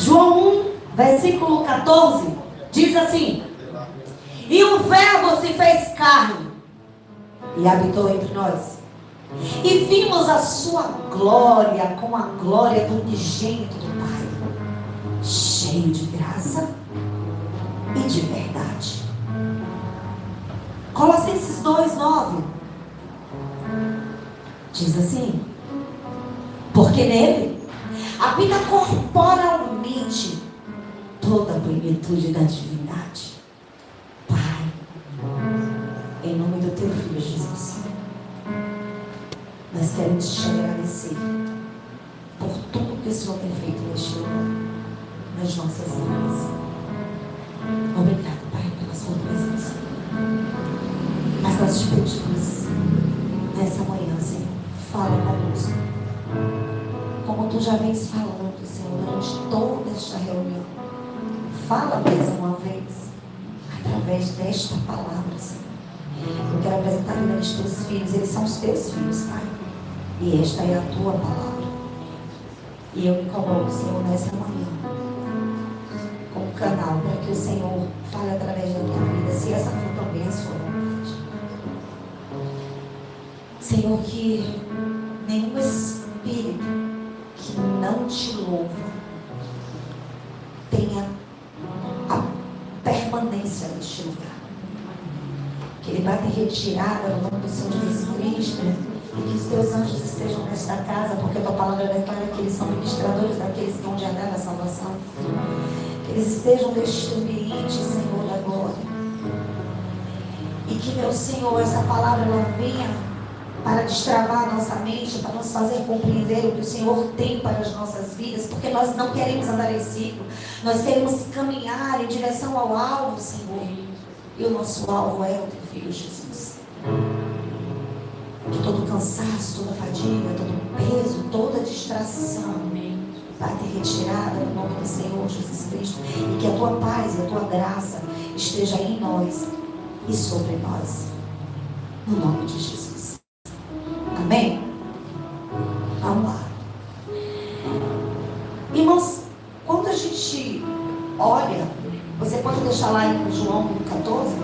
João 1, versículo 14, diz assim: e o Verbo se fez carne e habitou entre nós, e vimos a sua glória, como a glória do unigênito do Pai, cheio de graça e de verdade. Colossenses 2:9 diz assim: porque nele habita corporalmente toda a plenitude da divindade. Pai, em nome do teu Filho Jesus, nós queremos te agradecer por tudo que o Senhor tem feito neste lugar, nas nossas vidas. Obrigado, Pai, pela sua presença. Mas nós te pedimos nessa manhã, Senhor, fala conosco, como tu já vens falando, Senhor, durante toda esta reunião. Fala mais uma vez, através desta palavra, Senhor. Eu quero apresentar diante dos teus filhos, eles são os teus filhos, Pai. E esta é a tua palavra. E eu me coloco, Senhor, nessa manhã, como canal, para que o Senhor fale através da minha vida, se essa for também a sua vontade. Senhor, que nenhum espírito que não te louva tenha a permanência neste lugar. Que ele bata em retirada no nome do Senhor Jesus Cristo, e que os teus anjos estejam nesta casa, porque a tua palavra declara que eles são ministradores daqueles que vão herdar a salvação. Que eles estejam neste ambiente, Senhor da glória, e que, meu Senhor, essa palavra ela venha para destravar a nossa mente, para nos fazer compreender o que o Senhor tem para as nossas vidas, porque nós não queremos andar em ciclo, nós queremos caminhar em direção ao alvo, Senhor, e o nosso alvo é o teu Filho Jesus. Que todo cansaço, toda fadiga, todo peso, toda distração vai ter retirada no nome do Senhor Jesus Cristo, e que a tua paz e a tua graça esteja em nós e sobre nós, no nome de Jesus. Amém? Vamos lá. Irmãos, quando a gente olha, você pode deixar lá em João 14,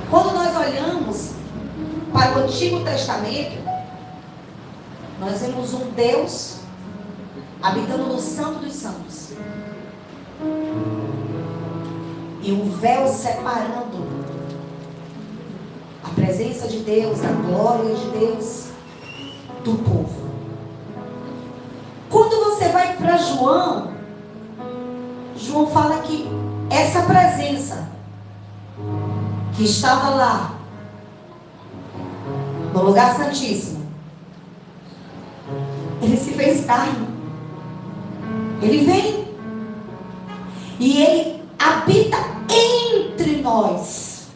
quando nós olhamos para o Antigo Testamento, nós vemos um Deus habitando no Santo dos Santos, e um véu separando a presença de Deus, a glória de Deus do povo. Quando você vai para João, João fala que essa presença que estava lá no lugar santíssimo, ele se fez carne. Ele vem e ele habita entre nós.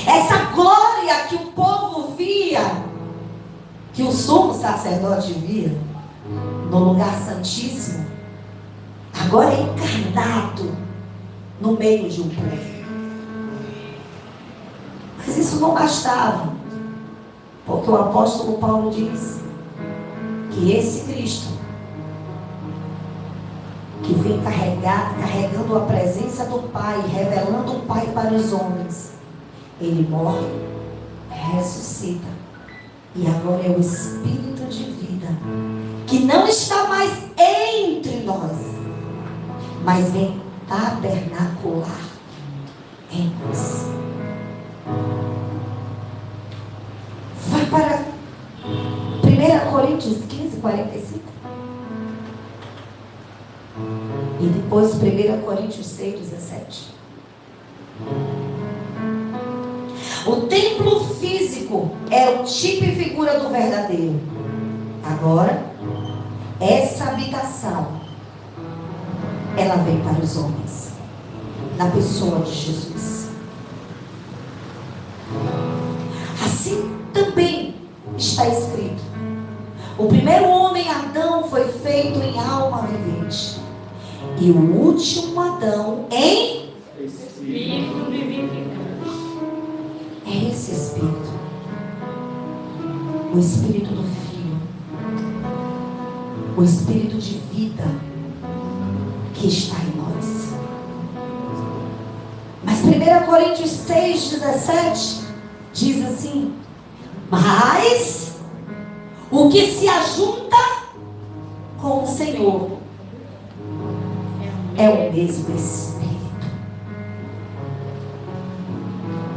Essa glória que o povo via, que o sumo sacerdote via no lugar santíssimo, agora é encarnado no meio de um povo. Mas isso não bastava, porque o apóstolo Paulo diz que esse Cristo, que vem carregando a presença do Pai, revelando o Pai para os homens, ele morre, ressuscita, e agora é o Espírito de vida, que não está mais entre nós, mas vem tabernacular em nós. Vai para 1 Coríntios 15:45. E depois 1 Coríntios 6:17. O templo físico era o tipo e figura do verdadeiro. Agora, essa habitação, ela vem para os homens, na pessoa de Jesus. Assim também está escrito: o primeiro homem, Adão, foi feito em alma vivente, e o último Adão em espírito vivificante. É esse Espírito, o Espírito do Filho, o Espírito de vida, está em nós. Mas 1 Coríntios 6,17 diz assim: mas o que se ajunta com o Senhor é o mesmo Espírito.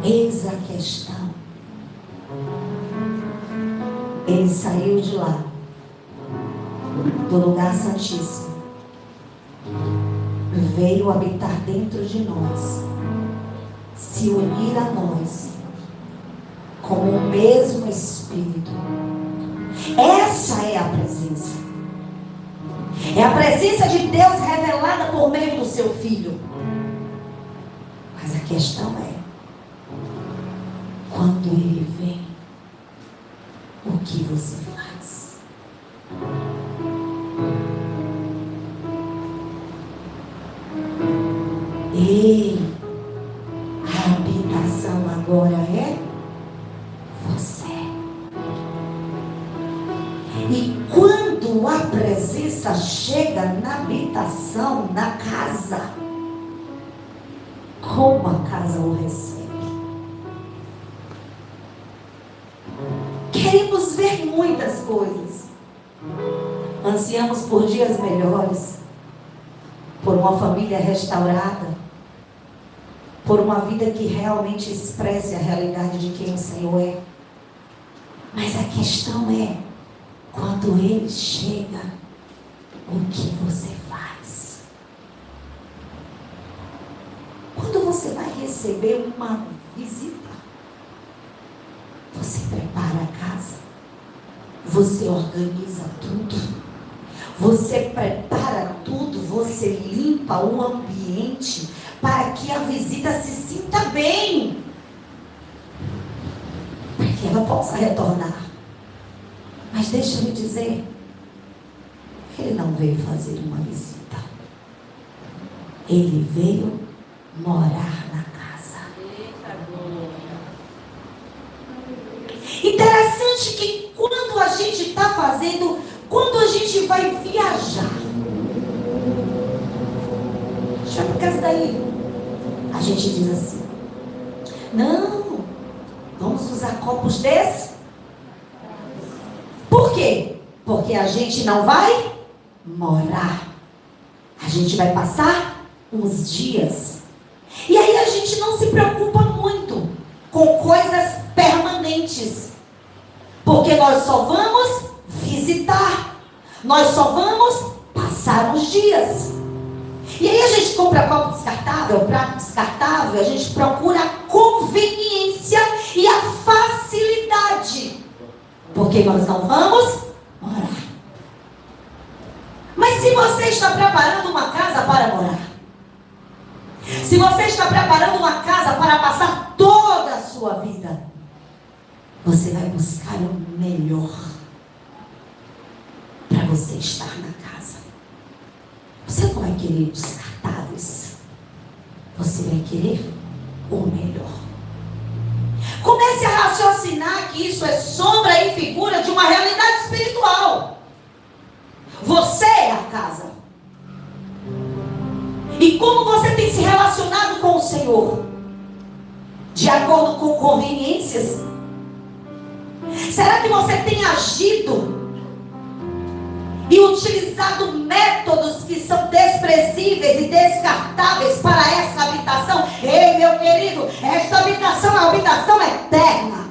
Eis a questão. Ele saiu de lá, do lugar santíssimo, veio habitar dentro de nós, se unir a nós como o mesmo Espírito. Essa é a presença. É a presença de Deus revelada por meio do seu Filho. Mas a questão é, quando Ele vem, o que você faz? Ei, a habitação agora é você. E quando a presença chega na habitação, na casa, como a casa o recebe? Queremos ver muitas coisas. Ansiamos por dias melhores, por uma família restaurada, por uma vida que realmente expresse a realidade de quem o Senhor é. Mas a questão é, quando Ele chega, o que você faz? Quando você vai receber uma visita, você prepara a casa, você organiza tudo, você prepara tudo, você limpa o ambiente para que a visita se sinta bem, para que ela possa retornar. Mas deixa eu lhe dizer, Ele não veio fazer uma visita, Ele veio morar na casa. Interessante que quando a gente está fazendo, quando a gente vai viajar, deixa eu ir para casa daí, a gente diz assim: não, vamos usar copos desses. Por quê? Porque a gente não vai morar, a gente vai passar uns dias. E aí a gente não se preocupa muito com coisas permanentes, porque nós só vamos visitar, nós só vamos passar uns dias. E aí a gente compra copo descartável, prato descartável, a gente procura a conveniência e a facilidade, porque nós não vamos morar. Mas se você está preparando uma casa para morar, se você está preparando uma casa para passar toda a sua vida, você vai buscar o melhor para você estar na casa. Você não vai querer descartáveis, você vai querer o melhor. Comece a raciocinar que isso é sombra e figura de uma realidade espiritual. Você é a casa. E como você tem se relacionado com o Senhor? De acordo com conveniências? Será que você tem agido e utilizado métodos que são desprezíveis e descartáveis para essa habitação? Ei, meu querido, esta habitação é uma habitação eterna.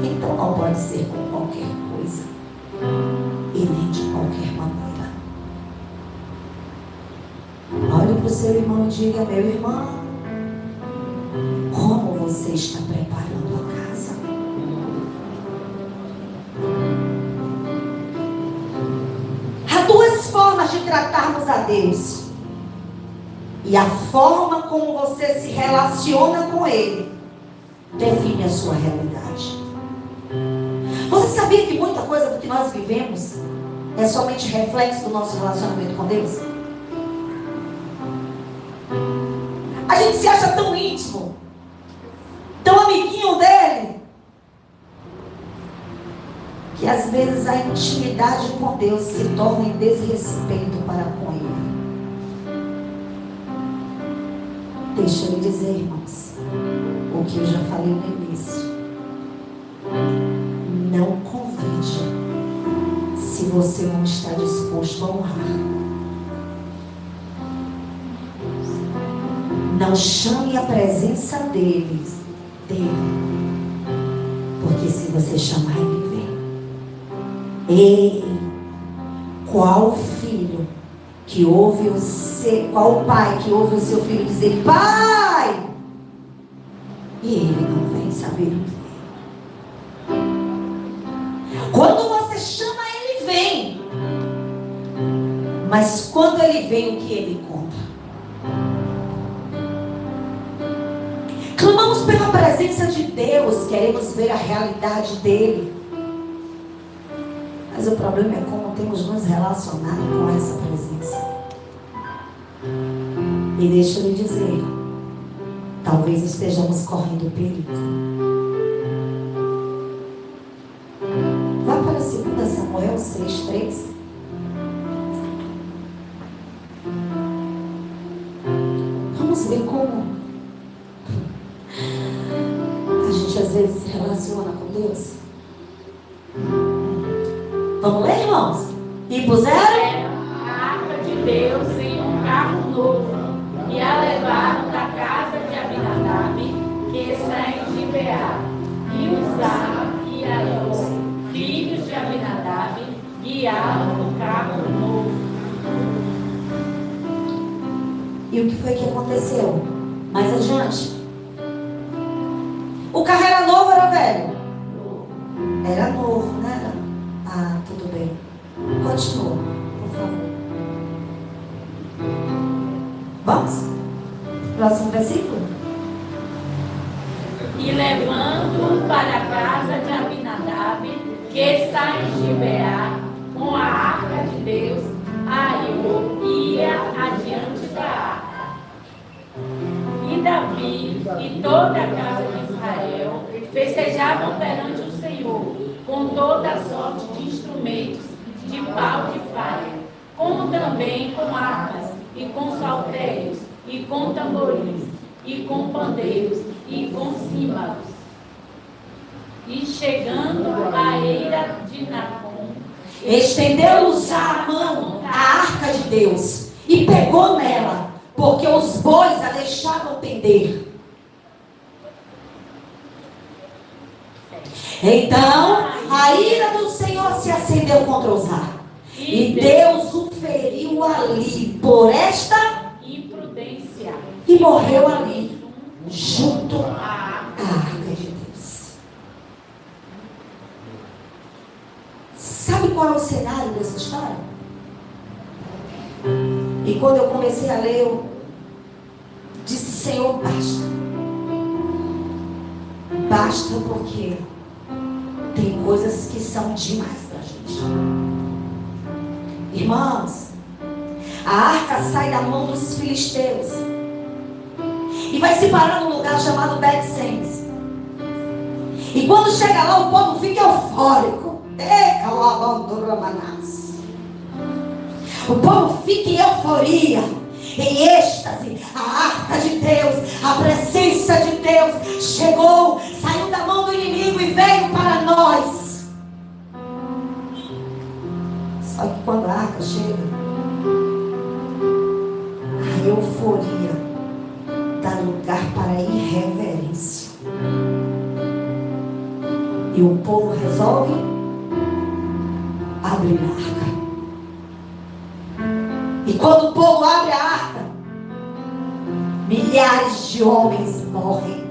Então não pode ser com qualquer coisa e nem de qualquer maneira. Olhe para o seu irmão e diga: meu irmão, como você está preparando a casa? Há duas formas de tratarmos a Deus, e a forma como você se relaciona com Ele define a sua realidade. Você sabia que muita coisa do que nós vivemos é somente reflexo do nosso relacionamento com Deus? A gente se acha tão íntimo, tão amiguinho dele, que que às vezes a intimidade com Deus se torna em desrespeito para com Ele. Deixa eu lhe dizer, irmãos, o que eu já falei no início. Não convide se você não está disposto a honrar. Não chame a presença dele, porque se você chamar, ele vem. Ei, qual filho que ouve qual pai que ouve o seu filho dizer pai, e ele não vem saber o que é? Quando você chama, ele vem, mas quando ele vem, o que ele conta? Clamamos pela presença de Deus, queremos ver a realidade dele. Mas o problema é como temos nos relacionado com essa presença. E deixa eu lhe dizer, talvez estejamos correndo perigo. Vá para 2 Samuel 6:3. Vamos ver como a gente às vezes se relaciona com Deus. Vamos ler, irmãos? E puseram a arca de Deus em um carro novo e a levaram da casa de Abinadab, que está em Gibeá. E Uzá e Aiô, filhos de Abinadab, guiavam o carro novo. E o que foi que aconteceu? Mais adiante. O carro era novo ou era velho? Era novo, né? Ah, tudo bem. Continua, por favor. Vamos? Próximo versículo. E levando-o para a casa de Abinadab, que está em Gibeá, com a arca de Deus, Aiô ia adiante da arca. E Davi e toda a casa de Israel festejavam perante o Senhor, com toda a sorte de instrumentos de pau de faia, como também com harpas, e com saltérios, e com tamborins, e com pandeiros, e com símbolos. E chegando à eira de Nacon, estendeu-lhes a mão a arca de Deus e pegou nela, porque os bois a deixavam pender. Então a ira do Senhor se acendeu contra Uzá, e Deus o feriu ali por esta imprudência, e morreu ali junto à arca de Deus. Sabe qual é o cenário dessa história? E quando eu comecei a ler, eu disse: Senhor, basta. Basta, porque tem coisas que são demais pra gente. Irmãos, a arca sai da mão dos filisteus e vai se parar num lugar chamado Bet-Semes. E quando chega lá, o povo fica eufórico. O povo fica em euforia, em êxtase. A arca de Deus, a presença de Deus chegou, saiu da mão do inimigo e veio para nós. Só que quando a arca chega, a euforia dá lugar para a irreverência. E o povo resolve abrir a arca. E quando o povo abre a arca, milhares de homens morrem.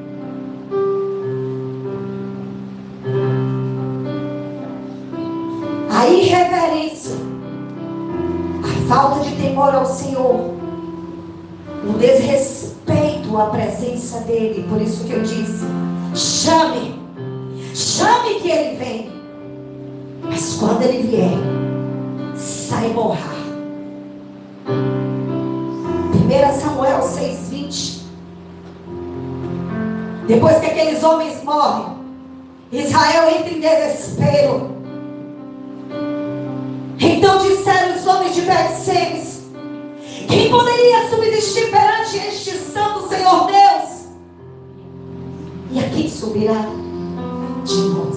A irreverência, a falta de temor ao Senhor, o desrespeito à presença dEle. Por isso que eu disse: chame que Ele vem. Mas quando Ele vier, sai borrar. 1 Samuel 6:20. Depois que aqueles homens morrem, Israel entra em desespero. Então disseram os homens de Bet-Semes: quem poderia subsistir perante este santo Senhor Deus? E a quem subirá de nós?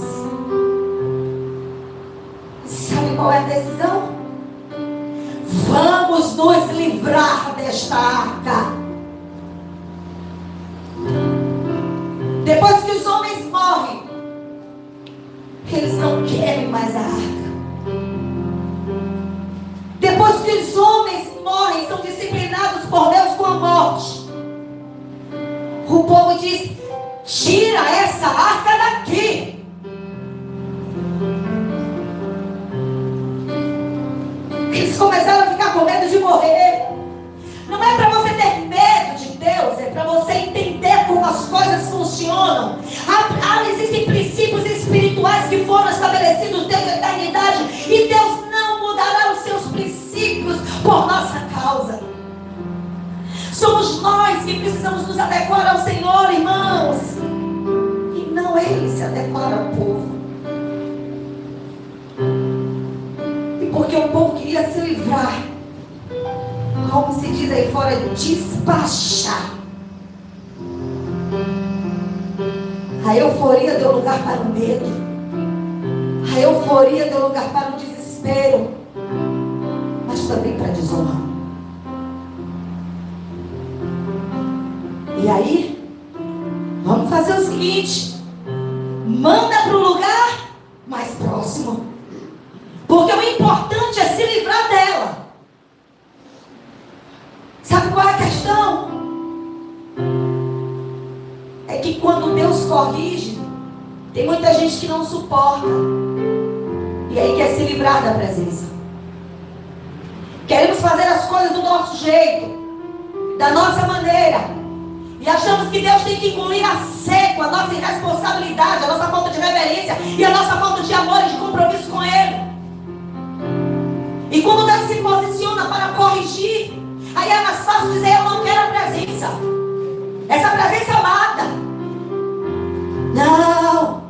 Sabe qual é a decisão? Vamos nos livrar desta arca. Depois que os homens morrem, eles não querem mais a arca. Depois que os homens morrem, são disciplinados por Deus com a morte. O povo diz: tira essa arca daqui. Eles começaram a ficar com medo de morrer. Não é para você ter medo de Deus, é para você entender como as coisas funcionam. Existem princípios espirituais que foram estabelecidos desde a eternidade, e Deus não mudará os seus princípios por nossa causa. Somos nós que precisamos nos adequar ao Senhor, irmãos, e não Ele se adequar ao povo. E porque o povo queria se livrar, como se diz aí fora, despachar, a euforia deu lugar para o medo. A euforia deu lugar para o desespero, mas também para a desonra. E aí, vamos fazer o seguinte: manda para o lugar mais próximo, porque o importante é se livrar dela. Sabe qual é a questão? É que quando Deus corrige, tem muita gente que não suporta, e aí quer se livrar da presença. Queremos fazer as coisas do nosso jeito, da nossa maneira, e achamos que Deus tem que engolir a seco a nossa irresponsabilidade, a nossa falta de reverência e a nossa falta de amor e de compromisso com Ele. E quando Deus se posiciona para corrigir, aí é mais fácil dizer: eu não quero a presença. Essa presença mata. Não,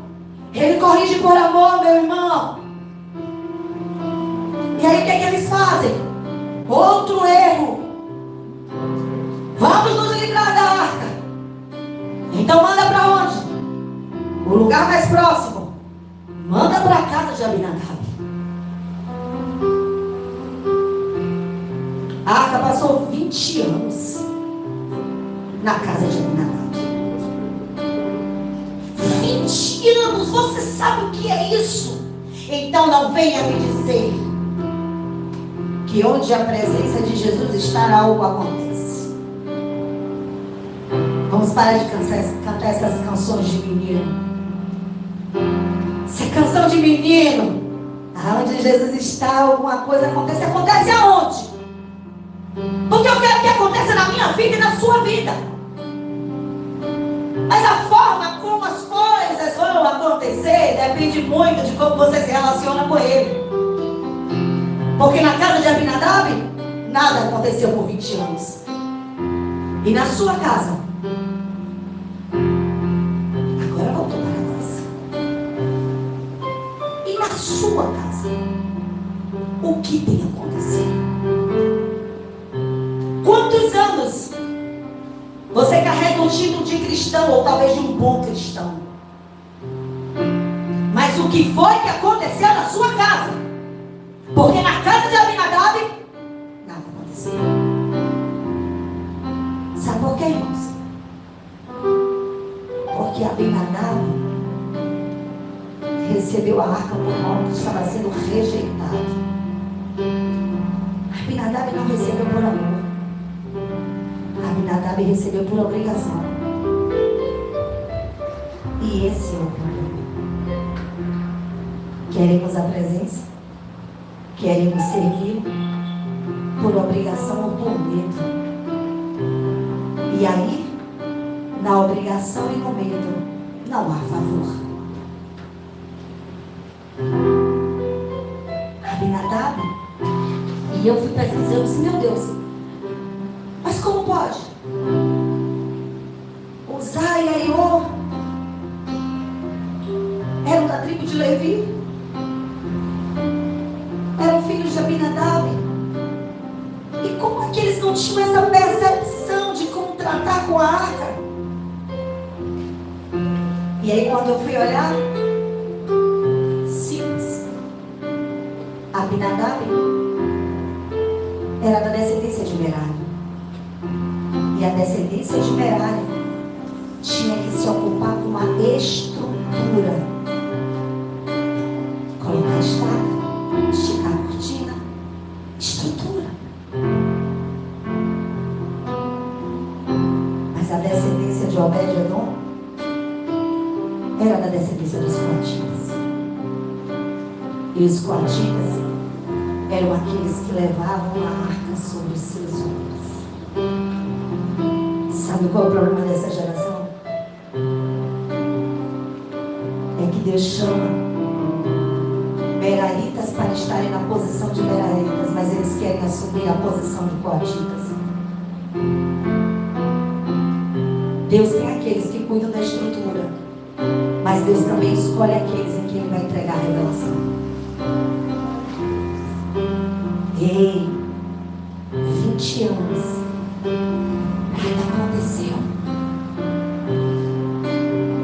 Ele corrige por amor, meu irmão. E aí o que é que eles fazem? Outro erro. Vamos nos livrar da arca. Então manda para onde? O lugar mais próximo. Manda para a casa de Abinadab. A arca passou 20 anos na casa de Abinadab. 20 anos, você sabe o que é isso? Então não venha me dizer que onde a presença de Jesus está, algo acontece. Vamos parar de cantar essas canções de menino. Essa canção de menino, aonde Jesus está, alguma coisa acontece. Acontece aonde? Porque eu quero que aconteça na minha vida e na sua vida. Mas a forma como as coisas vão acontecer depende muito de como você se relaciona com Ele. Porque na casa de Abinadab, nada aconteceu por 20 anos. E na sua casa, agora voltou para nós. E na sua casa, o que tem acontecido? Quantos anos você carrega o título de cristão, ou talvez de um bom cristão? Mas o que foi que aconteceu na sua casa? Porque na casa de Abinadab, nada aconteceu. Sabe por quê, irmãos? Porque Abinadab recebeu a arca por modo que estava sendo rejeitado. Abinadab não recebeu por amor. Abinadab recebeu por obrigação. E esse é o problema. Queremos a presença, queremos servir por obrigação ou por medo. E aí, na obrigação e no medo, não há favor. Abinadab, e eu fui pesquisando assim: meu Deus, mas como pode? Uzai e Aiô eram da tribo de Levi, eram filhos de Abinadab. como é que eles não tinham essa percepção de como tratar com a arca? E aí quando eu fui olhar, simples. Abinadab era da descendência de Merari. E a descendência de Merari tinha que se ocupar com uma estrutura. Colocar a estaca, esticar a cortina, estrutura. Mas a descendência de Obed-Edom era da descendência dos coatitas. E os coatitas eram aqueles que levavam a arca sobre os seus ombros. Sabe qual é o problema dessa geração? É que Deus chama meraritas para estarem na posição de meraritas, mas eles querem assumir a posição de coatitas. Deus tem aqueles que cuidam da estrutura, mas Deus também escolhe aqueles em que Ele vai entregar a revelação. Ei, 20 anos, nada aconteceu.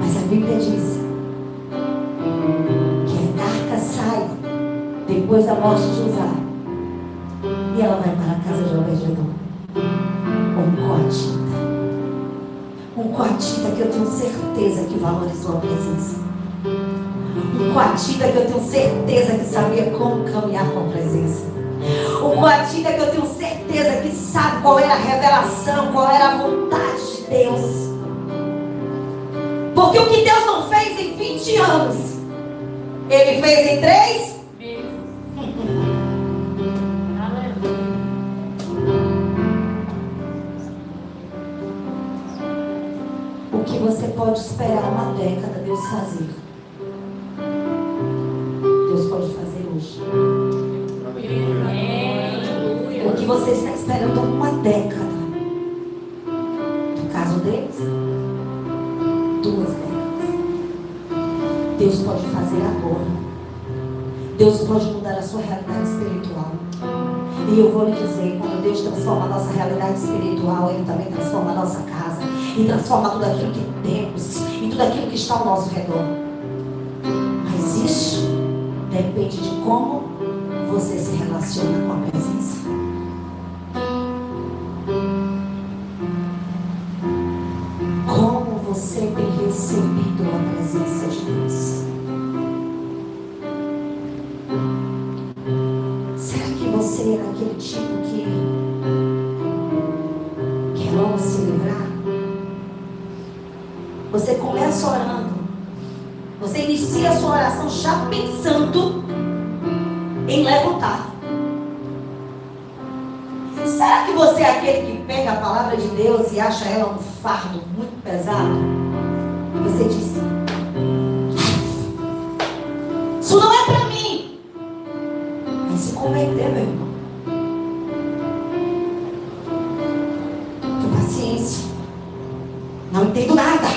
Mas a Bíblia diz que a arca sai depois da morte de Uzá e ela vai para a casa de Obed-Edom. Um coatita que eu tenho certeza que valorizou a presença. Um coatita que eu tenho certeza que sabia como caminhar com a presença. Um coatita que eu tenho certeza que sabe qual era a revelação, qual era a vontade de Deus. Porque o que Deus não fez em 20 anos, Ele fez em 3 meses. O que você pode esperar uma década Deus fazer, Deus pode fazer hoje. O que você está esperando uma década, no caso deles, 2 décadas, Deus pode fazer agora. Deus pode mudar a sua realidade espiritual. E eu vou lhe dizer, quando Deus transforma a nossa realidade espiritual, Ele também transforma a nossa casa e transforma tudo aquilo que temos e tudo aquilo que está ao nosso redor. Mas isso depende de como você se relaciona com a presença. Como você tem recebido a presença de Deus? Será que você é aquele tipo que quer logo se livrar? Você começa orando, você inicia a sua oração já pensando em levantar. Será que você é aquele que pega a palavra de Deus e acha ela um fardo muito pesado? Você diz: isso não é para mim. Mas se converter, meu irmão, tenha paciência. Não entendo nada.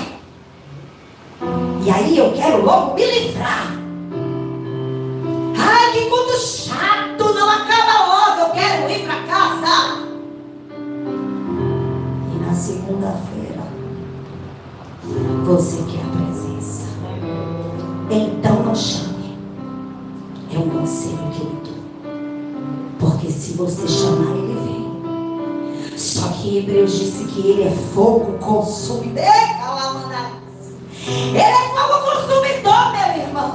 E aí eu quero logo me livrar. Ai, que culto chato, não acaba logo, eu quero ir para casa. E na segunda-feira você quer a presença. Então não chame. É um conselho que eu dou. Porque se você chamar, Ele vem. Só que Hebreus disse que Ele é fogo consumidor. Ele é fogo consumidor, meu irmão.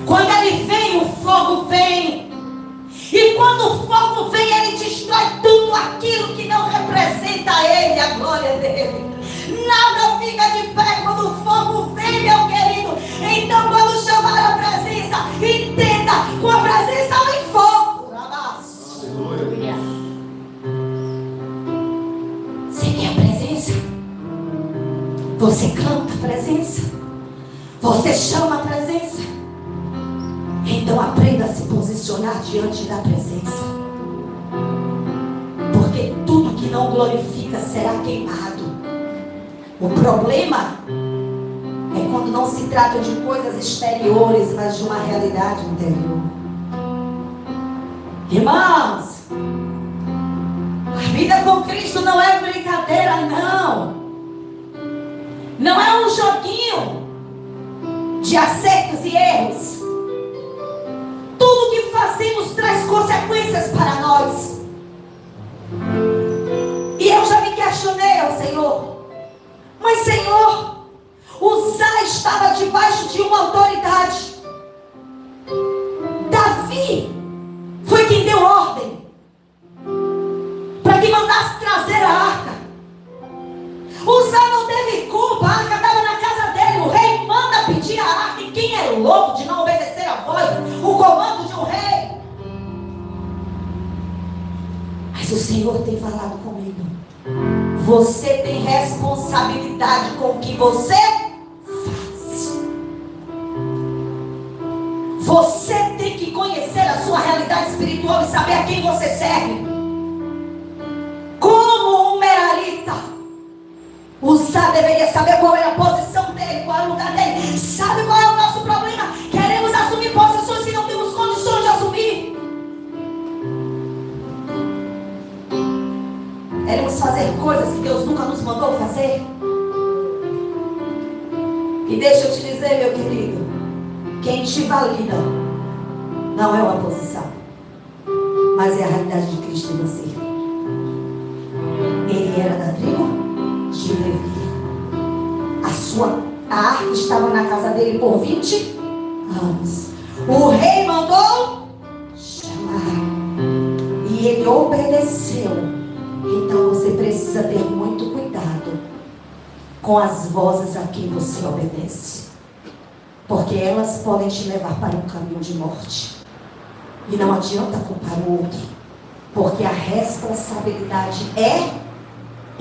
Quando Ele vem, o fogo vem. E quando o fogo vem, Ele destrói tudo aquilo que não representa Ele, a glória dEle. Nada fica de pé quando o fogo vem, meu querido. Então, quando chamar a presença, entenda, com a presença vem fogo. Aleluia. Você quer a presença? Você canta a presença? Você chama a presença? Então aprenda a se posicionar diante da presença. Porque tudo que não glorifica será queimado. O problema é quando não se trata de coisas exteriores, mas de uma realidade interior. Irmãos, não. Não é um joguinho de acertos e erros. Tudo que fazemos traz consequências para nós. E eu já me questionei ao Senhor. Mas Senhor, Uzá estava debaixo de uma autoridade. Davi foi quem deu ordem para que mandasse trazer a arca. Uzá não teve culpa, a arca estava na casa dele. O rei manda pedir a arca. E quem é louco de não obedecer a voz, o comando de um rei? Mas o Senhor tem falado comigo. Você tem responsabilidade com o que você faz. Você tem que conhecer a sua realidade espiritual e saber a quem você serve. Como um merarita, Uzá deveria saber qual é a posição dele, qual é o lugar dele. Sabe qual é o nosso problema? Queremos assumir posições que não temos condições de assumir. Queremos fazer coisas que Deus nunca nos mandou fazer. E deixa eu te dizer, meu querido, quem te valida não é uma posição, mas é a realidade de Cristo em você. Ele era da tribo de Levi. A arca estava na casa dele por 20 anos. O rei mandou chamar e ele obedeceu. Então você precisa ter muito cuidado com as vozes a quem você obedece, porque elas podem te levar para um caminho de morte. E não adianta culpar o outro, porque a responsabilidade é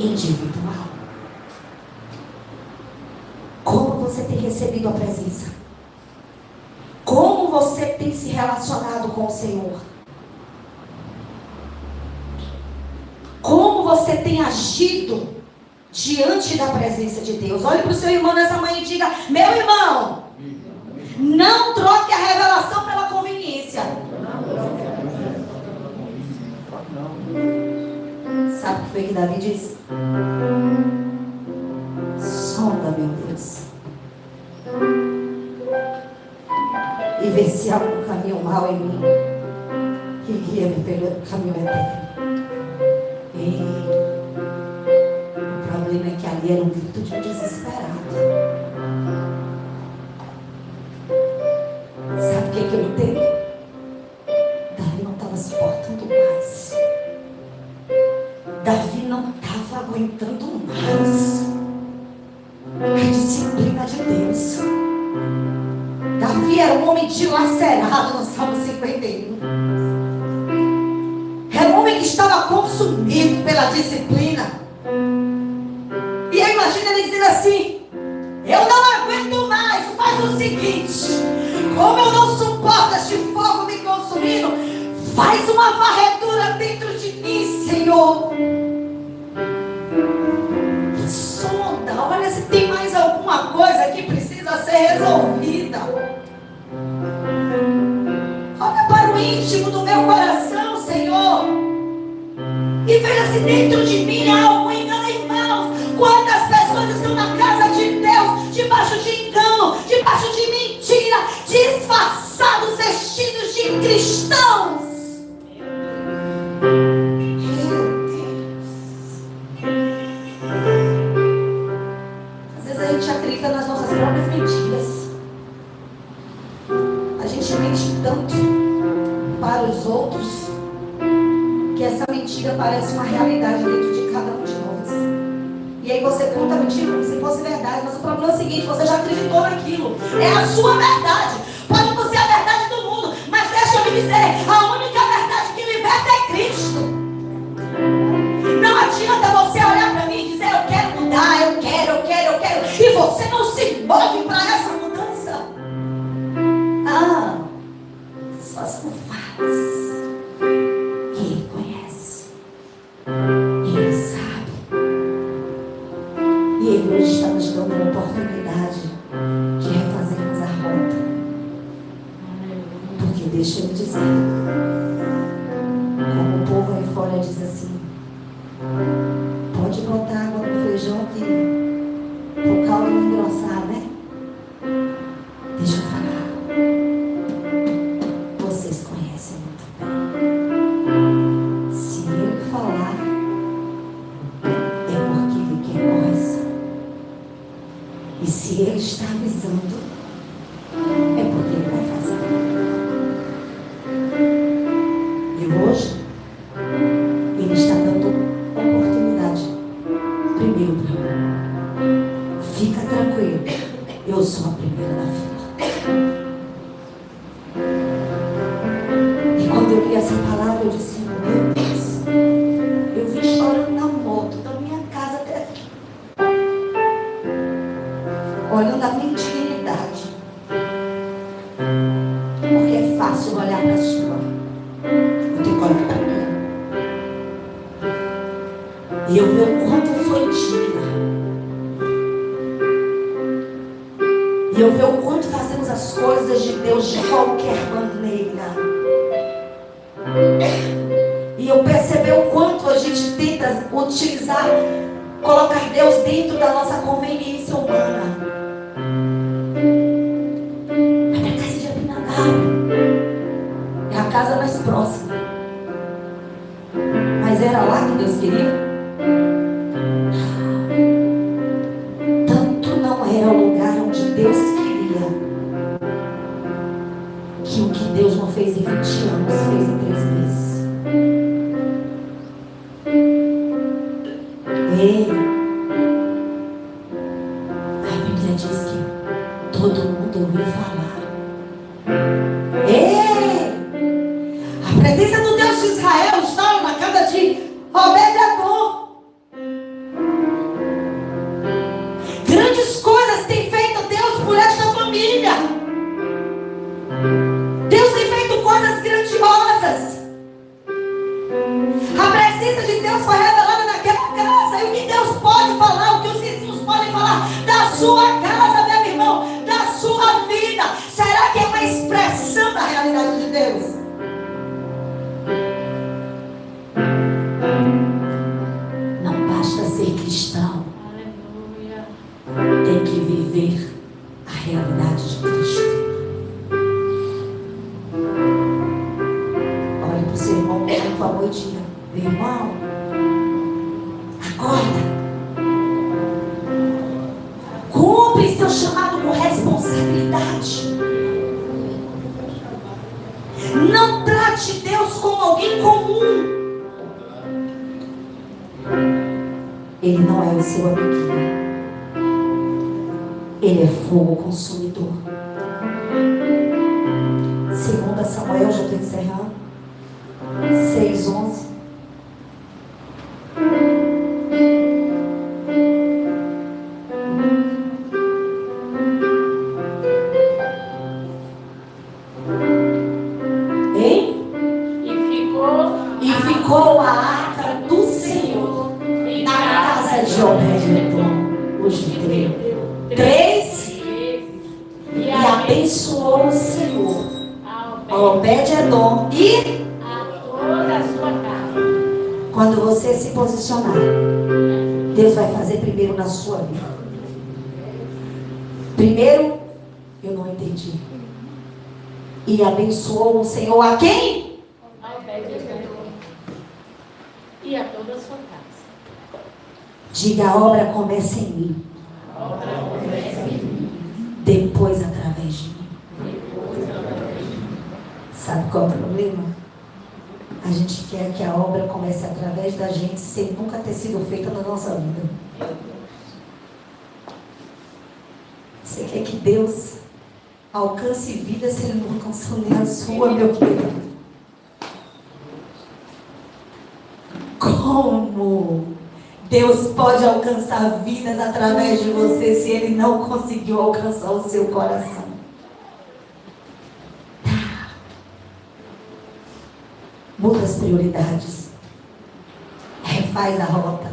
individual. Como você tem recebido a presença? Como você tem se relacionado com o Senhor? Como você tem agido diante da presença de Deus? Olhe para o seu irmão nessa manhã e diga: meu irmão, não troque a revelação pela conveniência. Sabe o que foi que Davi disse? Sonda, meu Deus, e vê se há algum caminho mau em mim, que guia-me pelo caminho eterno. E o problema é que ali era um grito de um desesperado. Sabe o que eu entendo? Davi não estava suportando mais. Davi não estava aguentando mais a disciplina de Deus. Davi era um homem dilacerado no Salmo 51. Era um homem que estava consumido pela disciplina. E eu imagino ele dizendo assim: eu não aguento mais, faz o seguinte, como eu não suporto este fogo me consumindo, faz uma varredura dentro de mim, Senhor. Sonda, olha se tem mais alguma coisa que precisa ser resolvida. Olha para o íntimo do meu coração, Senhor, e veja se dentro de mim há algum engano, irmãos. Quantas pessoas estão na casa de Deus debaixo de engano, debaixo de mentira, disfarçados, vestidos de cristãos. Meu Deus. Às vezes a gente acredita nas nossas próprias mentiras. A gente mente tanto para os outros que essa mentira parece uma realidade dentro de cada um de nós. E aí você conta a mentira como se fosse verdade. Mas o problema é o seguinte: você já acreditou naquilo. É a sua verdade. Pode não ser a verdade do mundo, mas deixa eu me dizer, a única verdade que liberta é Cristo. Não adianta você olhar para mim e dizer: eu quero mudar, eu quero, e você não se move para essa mudança. Ah, só se faz. Ele conhece, Ele sabe, e Ele hoje está nos dando a oportunidade de refazermos a rota. Porque deixa eu dizer, está avisando, é porque Ele vai fazer. E hoje, Ele está dando oportunidade. Primeiro para mim. Fica tranquilo, eu sou a primeira da fila. E quando eu li essa palavra, eu disse: meu Deus, eu vim chorando na moto da minha casa até aqui, olhando a minha dignidade, porque é fácil olhar para a sua, eu tenho que olhar para mim. E eu ver o quanto eu sou digna. E eu ver o quanto fazemos as coisas de Deus de qualquer maneira. E eu perceber o quanto a gente tenta utilizar, colocar Deus dentro da nossa conveniência humana. A minha casa de Abinadab é a casa mais próxima. Mas era lá que Deus queria? Tanto não era o lugar onde Deus queria, que o que Deus não fez em 20 anos, fez em 3 meses. Ei, a Bíblia diz que todo mundo ouviu falar. Ei, a presença do Deus de Israel estava na casa de Obed-Edom. Grandes coisas tem feito Deus por esta família. Deus tem feito coisas grandiosas. A presença de Deus foi revelada naquela casa. E o que Deus pode falar, o que os vizinhos podem falar da sua casa, meu irmão, da sua vida, será que é uma expressão da realidade de Deus? Não basta ser cristão. Tem que viver a realidade de Cristo. Olhe para o seu irmão com amor e diga: meu irmão, acorda. Cumpre seu chamado com responsabilidade. Não trate Deus como alguém comum. Ele não é o seu amiguinho. Ele é fogo consumidor. 2 Samuel, já estou encerrando, 6:11. Hein? E ficou a arca do Senhor na casa de Obed-Edom, o judeu. 3, e abençoou o Senhor a Obed-Edom e a toda a sua casa. Quando você se posicionar, Deus vai fazer primeiro na sua vida. Primeiro, eu não entendi. E abençoou o Senhor a quem? A Obed-Edom e a toda a sua casa. Diga: a obra começa em mim. Depois através de mim. Sabe qual é o problema? A gente quer que a obra comece através da gente sem nunca ter sido feita na nossa vida. Você quer que Deus alcance vida se Ele não alcançou nem a sua, meu querido? Como Deus pode alcançar vidas através de você se Ele não conseguiu alcançar o seu coração? Muda as prioridades. Refaz a rota.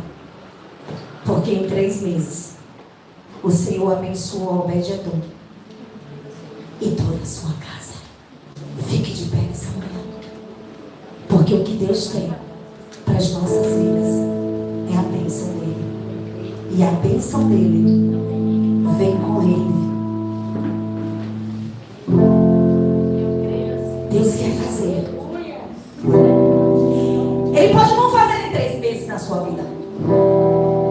Porque em 3 meses o Senhor abençoou Obed-Edom e toda a sua casa. Fique de pé nessa manhã. Porque o que Deus tem para as nossas vidas é a bênção dele. E a bênção dele vem com ele. Deus quer fazer. Ele pode não fazer em 3 meses na sua vida.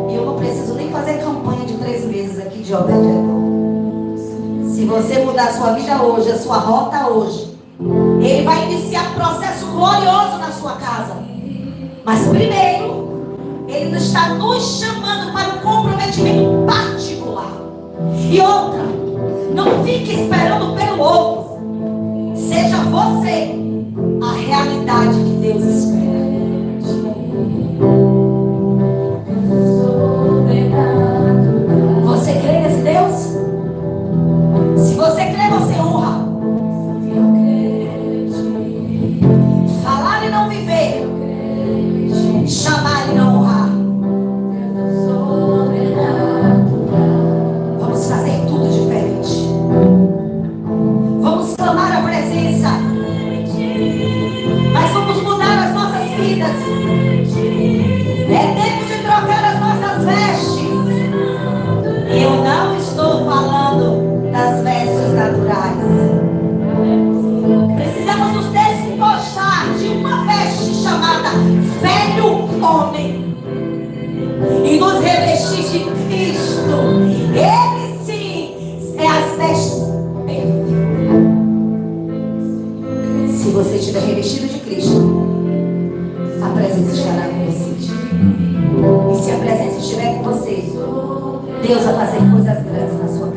E eu não preciso nem fazer campanha de 3 meses aqui de Obed-Edom. você mudar a sua vida hoje, a sua rota hoje, Ele vai iniciar um processo glorioso na sua casa. Mas primeiro, Ele está nos chamando para um comprometimento particular. E outra, não fique esperando pelo outro. Seja você a realidade que Deus espera. Você crê nesse Deus? Se você crê, você honra. Falar e não viver, chamar e não honrar. Vamos fazer tudo diferente. Vamos clamar a presença, mas vamos mudar as nossas vidas. É tempo de trocar as nossas vestes. E eu não estou falando das vestes naturais. Precisamos nos despostar de uma veste chamada velho homem e nos revestir de Cristo. Ele sim é as vestes perfeitas. Se você estiver revestido de Cristo, a presença estará com você. E se a presença estiver com você, Deus vai fazer coisas grandes na sua vida.